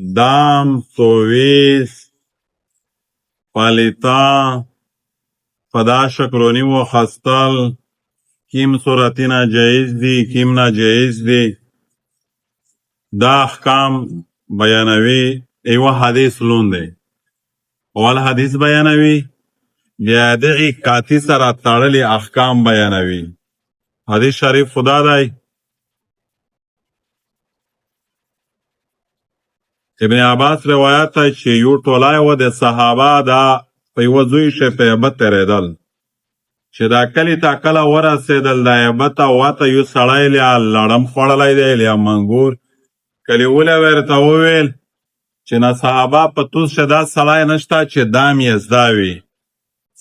دام سوویس پالیتا پدا شکرونی و خستل کیم صورتی ناجایز دی کیم ناجایز دی دا احکام بیانوي. ایوه حدیث لون دی اول حدیث بیانوي بیا دغی کاتی سره تړلی احکام بیانوي. حدیث شریف خدا دی ابن عباس روایت ته چې یو ټولای و د صحابه دا په یوه زوی شی په یبت تېرېدل چې دا کلي ته کله ورسېدل دا یبته واته یو سړی لیا لړم خوړلی دی لیا منګور کلیوله ورته وویل چې نه صحابه په توس شه دا سړی نشته چې دام یې زده وي.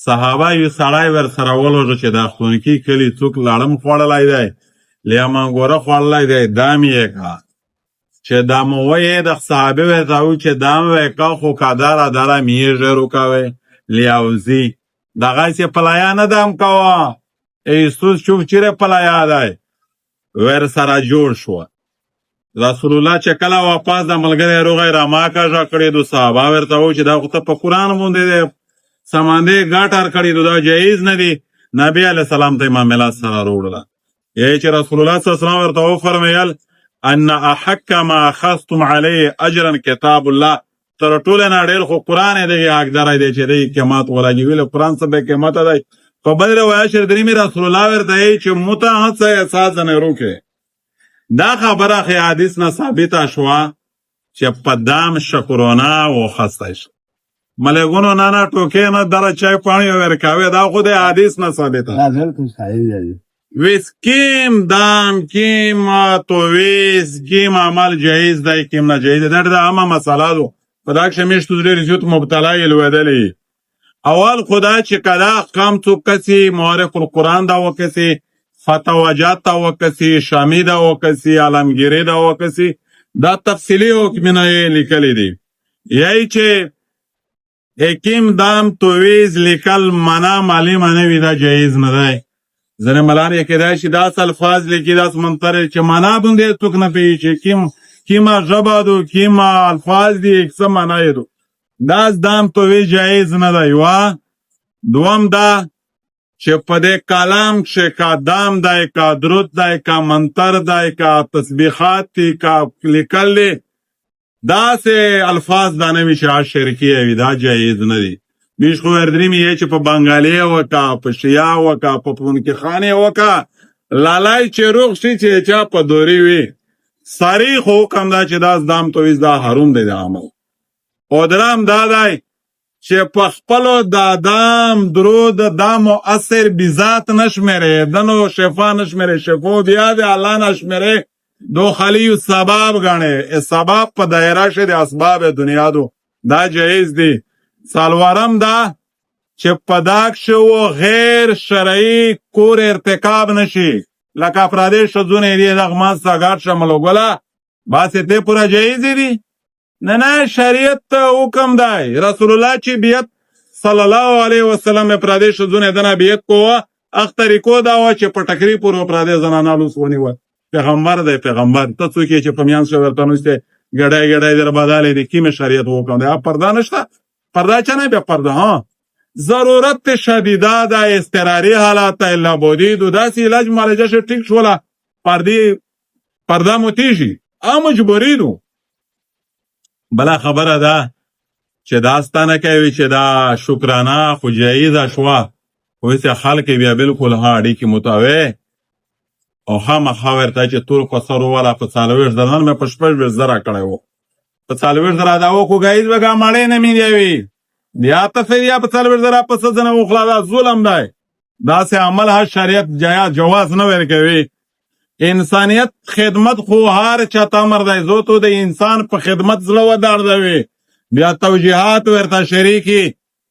صحابه یو سړی ورسره ولوژه چې دا خونکي کلي څوک لړم خوړلی دی لیا منګوره خوړلی دی دام یې که چې دا مو ویې د صحابه ورته وویل چې دام وی که خو کدره دره میږه روکوی لیاوزي دغسې پلایا نه دم کوه ایسوس چوف چیرې پلایا دی ورسره جوړ شوه. رسول الله چې کله واپس د ملګری روغی راماکژه کړې دو صحابه ورته وویل چې دا خو ته په قرآن باندې دی سمندې ګاټ هر کړي دو دا جایز نه دی. نبي علیه السلام ته معاملات سره راوړله یعنې چې رسول الله صلی الله علیه وسلم ورته وفرمیل ان احق ما اخذتم علیه اجرا کتاب الله تر ټوله نه ډېر خو قرآن یې دغې حقداری دی چې دغې قیمت ولګوي قرآن څه بې قیمته دی. په بل روایت شریف درېمې رسول الله ورته یې چې موته هڅه احساس نه روکې دا خبره خې حدیث نه ثابته شوه چې په دام شکرونه وخستی شو ملګونو نه نه ټوکې نه دره چای پاڼې ورکوي دا خو د حدیث نه ثابته ویس کیم دام کیم توویس کیم عمل جایز دی کیم نه جایز دی دا د عامه مسله ده په دا کښې میشتو ډېرې زیات مبتلا یې لوېدلې. اول خدا چې که دا احکام څوک کسي معرف القرآن دا وکسي فتواجات دا وکسي شامی دا وکسي عالمگیری دا وکسي دا تفصیلي حکمونه یې لیکلی دي. یی چې حکیم دام توویز لیکل منا مالی معنی وي دا جایز نه دی. ځینې ملان یې کیدای شي داسې الفاظ لیکي داسې منطر چې معنا باندې څوک نه پوهېږي چې کیما ژبه دو کیما الفاظ دي څه معنا یې دو دا دام توویز جایز نه دی. یوه دوم دا چې په دې کلام کښې که دام دی که درود دی که منتر دی که تسبیحات دي که لیکل دی داسې الفاظ دا نه وي چې شرکي وي دا جایز نه دي. بیش خو وردریم یې چې په بنګالي وکه په شیا وکه په پونکي خانې وکه لالای چې روغ شي چې چا په دوري وي صریح حکم دا چې دا دام توویز دا حروم دی د عمل. او درام دا دی چې په خپلو دا دام درود دا مؤثر بذات نشمره دنو شفا نشمره شفا بیا د الله نشمره دو خلیو سبب گڼي سبب په دایره شه د اسباب دنیا دو دا جایز دی. سالوارم دا چې په دا کښې غیر شرعي کور ارتکاب نشي لکه افرادي ښځونه دي دغه منځ ته ګډ شه ملوګله بس یې ته پوره جایز دي نه نه شریعت حکم دی. رسول الله چې بیت صلی الله علیه وسلم افرادي ښځونه دنه بیت کوه اخ طریقو دا وه چې په ټکري پورې افرادي زنانه لوس ونیول پیغمبر دی پیغمبر ته څوک یې چې په میانځ کښې ورته نوستې ګډی ګډی در بدلی دی کیمې شریعت حکم دی پرده نشته پرده چه نه بیا پرده ها ضرورت شدیده دا اضطراري حالات الا بودی دو داسې علاج معالجه شه ټیک شوله پرده مو تیږي مجبوري دو. بله خبره ده چې دا ستانه کوي چې دا شکرانه خو جایزه شوه خو هسې خلک بیا بلکل ها اړیکې متوی او خامخا ورته چې تور کوسر وواله په 40 زره نن مې په 16 زره کړی و په 40 زره دا و خو ګایز به ګا مړی نه میدوي بیا ته فیا په 40 زره په څه ځنه وخلا دا ظلم دی داسې عمل هر شریعت جواز نه ورکوي. انسانیت خدمت خو هر چاته امر دی زه تو د انسان په خدمت زړه ودردوي بیا توجیهات ورته شریکي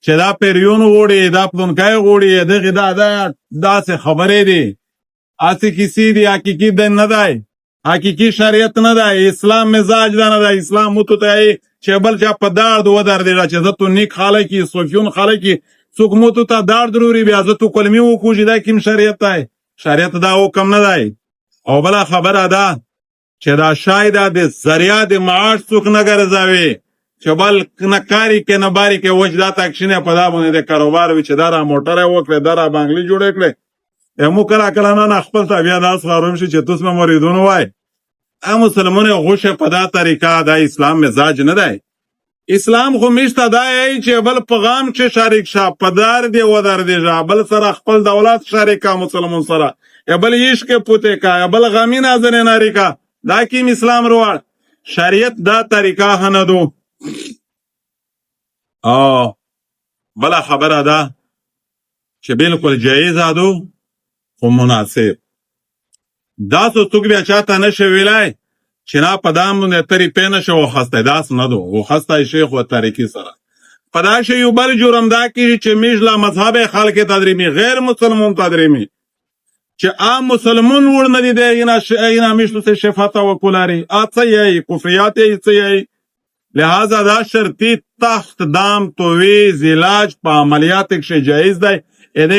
چې دا پیریون غوړي دا پلونکی غوړي دغې دا داسې خبرې دي هسې کیسې دي حقیقي دین نه دی حقیقي شریعت نه دی اسلام مزاج دا نه دی. اسلام مو ته یې چې بل چا په درد ودردېږه چې زه تو نیک خلک یي صوفیون خلک یي څوک مو ته درد ضروري بیا زه تو کلمې وکوژي دا کوم شریعت دی شریعت دا حکم نه دی. او بله خبره ده چې دا شاید د ذریعه د معاش څوک نه ګرځوي چې بل نه کاري کې نه باري کې وجه دا تکشینه په دا باندې د کاروبار وي چې دا را موټره وکړې دا را بانګلي جوړې کړې مو کله نه خپل ته بیا داس خاروم شي چې تاسو مریدونه وای مسلمانې غوښه په دا طریقه دا اسلام مزاج نه دی اسلام خو میشته دا یی چې بل پیغام چې شریک شه پدار دی و در دی بل سره خپل دولت شریکا مسلمان سره بل عشق پوته کا بل غمی نازن ناری کا دا کیم اسلام روړ شریعت دا طریقه نه دو بل خبره ده چې بالکل جایز ادو خو مناسب دا څوک بیا چاته نشي ویلای چې نه په دام باندې تری پینه شو خسته داس نه دو و خسته شیخ و طریقې سره پدا شی یو بل جرم دا کی چې میجلا مذهب خلک تدریمی غیر مسلمان تدریمی چې عام مسلمان ور نه دي اینا میشلو سے شفاعت و کولاری اته یی کفریات یی لہذا دا شرطی تحت دام تویز علاج په عملیات کې جایز دی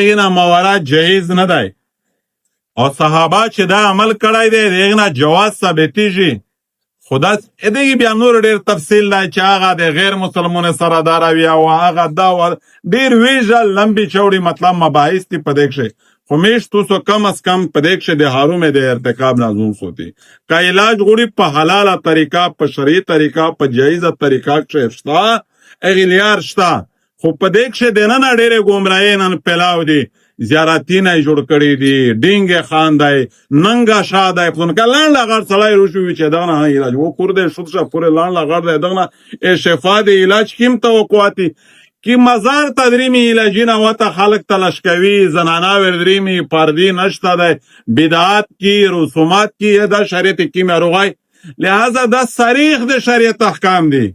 اینا موارد جایز نه دی او صحابه چې دا عمل کړای دی دغه جواز ثابتېږي خدا دې بیا نور ډېر تفصیل دی چې هغه د غیر مسلمان سره داروي او هغه دا ډېر ویژه لمبي چوړي مطلب مباحث دي په دې کې خو میش تو کم از کم په دې کې د حرام د ارتکاب نازون سوتي کا علاج غوړي په حلاله طریقه په شرعي طریقه په جایزه طریقه کې شتا اغلیار شتا خو په دې کې د نن ډېر ګمراهي نن پلاو دي زیارتین جوړ کړی دي ډینګ خان دی ننګا شاه دی په کلان لغړ سړی روشوي چې دا نه علاج و کور دې شوت شه پورې لان لغړ دی دغه شفا دی علاج کیم توقعاتی کی مزار تدریمی علاجینا وته خلق تلاش کوي زنانا وردریمی پردی نشته دی بدعات کی رسومات کی دا شریعت کی مروغای لہذا دا صریح د شریعت احکام دی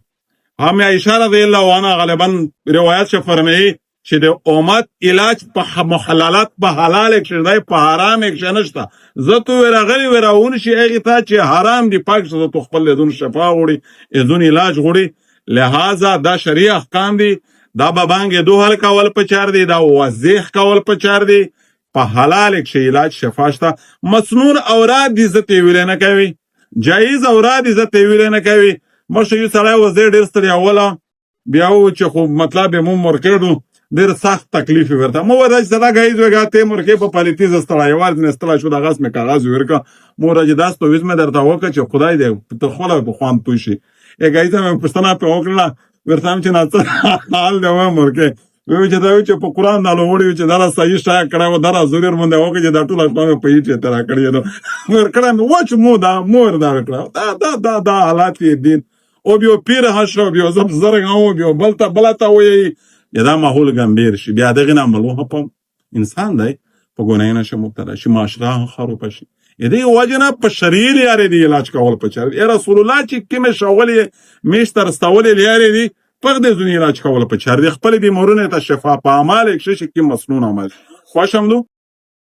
هم اشاره رضی الله عنها غالبا روایت شه فرمایي چې د امت علاج په محللات په حلال کې دی په حرام کې نشته زه تو ورغلی ورون شي هغه ته چې حرام دی پاک زه تو خپل دون شفا وړي اذن علاج وړي لہذا دا شریع احکام دی دا بانګ دوه کول په چار دی دا واضح کول په چار دی په حلال کې علاج شفا شته مسنون اوراد دي زته ویل نه کوي جایز اوراد دي زته ویل نه کوي مشه یو سړی وزیر ډیر ستړي اوله بیا و چې خو مطلب مو مرکړو ډیر سخت تکلیف ورته مو ورځ صدا غایز وګاته مرکې په پالیتی زستړای یوار نه استلا شو د غاس می کاغذ ورکا مو راځي داس په وزمه درته وکړه چې خدای دې ته خپل په خوان پوشي ای غایزه مې پښتنه په وکړه ورته چې نه حال دی و مرکې وی چې دا چې په قران نه لوړی چې دا صحیح شای کړه و دا زوریر مونږ وکړه چې دا ټول په پیټ چې ترا کړی نو ورکړه نو وچ مو دا مور دا کړه دا حالات دي او بیا پیر هاشو بیا زرګ او بیا بلته وی دا ماحول گمبیر شي بیا دغه نه عملو په انسان دی په ګونای نشه مبتلا شي معاشره خراب شي دې وجنه په شرعي لري دی علاج کول په چر رسول الله چې کوم شغلې میشتر استول لري دی په دې ځنی علاج کول په چر دی خپل بیمارونه ته شفا په اعمال کې شي کې مسنون عمل خوشم دو